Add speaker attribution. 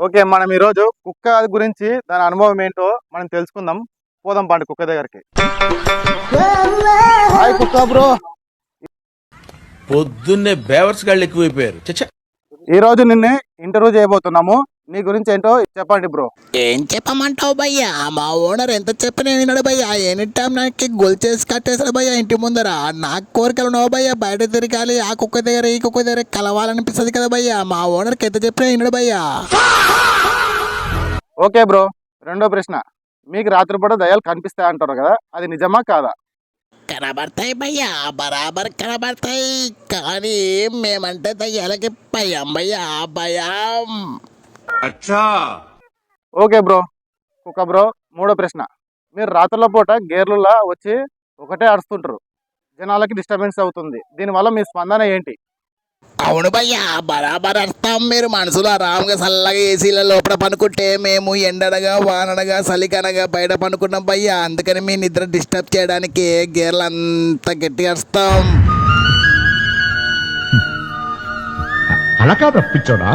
Speaker 1: Okay, మనం ఈరోజు కుక్క గురించి దాని అనుభవం ఏంటో మనం తెలుసుకుందాం. పోదాం పండి కుక్క దగ్గరికి. హాయ్ కుక్క బ్రో.
Speaker 2: పొద్దున్నే బేవర్స్ గాళ్ళు ఎక్కువైపోయారు. చచ్చా,
Speaker 1: ఈ రోజు నిన్ను ఇంటర్వ్యూ చేయబోతున్నాము. నీ గురించి ఏంటో చెప్పండి బ్రో.
Speaker 3: ఏం చెప్పమంటావు భయ్యా? మా ఓనర్ ఎంత చెప్పినా విన్నాడు భయ్యా. ఎనీ టైం నాకు గొల్ చేసి కట్టేశాడు భయ్యా ఇంటి ముందర. నాకు కోరికలు ఉన్నావు భయ్యా, బయట తిరగాలి, ఆ కుక్క దగ్గర ఈ కుక్క దగ్గర కలవాలనిపిస్తుంది కదా భయ్యా. మా ఓనర్కి ఎంత చెప్పినా విన్నాడు భయ్యా.
Speaker 1: ఓకే బ్రో, రెండో ప్రశ్న. మీకు రాత్రిపూట దయ్యాలు కనిపిస్తాయి అంటారు కదా, అది నిజమా కాదా?
Speaker 3: కనబడతాయి భయ్యా, బరాబర్ కనబడతాయి. కానీ మేమంటే దయ్యాలకి భయం భయ్యా, భయం.
Speaker 1: Okay bro. కుక్క బ్రో, మూడో ప్రశ్న. మీరు రాత్రుల పూట గేర్లులా వచ్చి ఒకటే అరుస్తుంటారు, జనాలకి డిస్టర్బెన్స్ అవుతుంది. దీనివల్ల మీ స్పందన ఏంటి?
Speaker 3: అవును భయ్యా, బరాబర్ అర్థం. మీరు మనసులో ఆరాంగా చల్లగా ఏసీల లోపల పనుకుంటే మేము ఎండనగా వాననగా చలికనగా బయట పనుకున్నాం భయ్యా. అందుకని మీ నిద్ర డిస్టర్బ్ చేయడానికి గేర్లు అంత గట్టిగా అరుస్తాం.
Speaker 4: అలా కాదు తప్పించోడా.